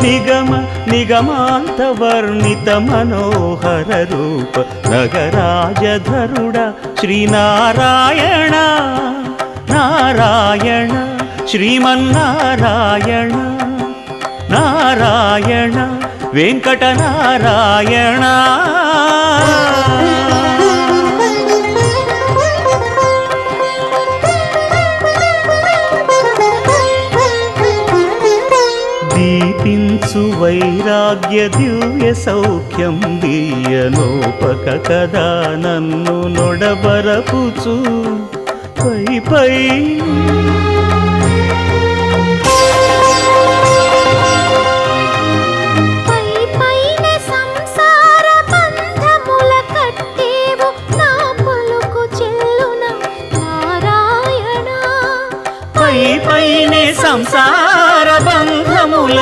నిగమ నిగమాంత వర్ణిత మనోహర రూప నగరాజధరుడ శ్రీనారాయణ నారాయణ శ్రీమన్నారాయణ నారాయణ వెంకటనారాయణ. దీపించు వైరాగ్య దివ్య సౌఖ్యం దీయనోపక కదా నన్ను నొడబరపుచు పై పై పైనే సంసార బంధముల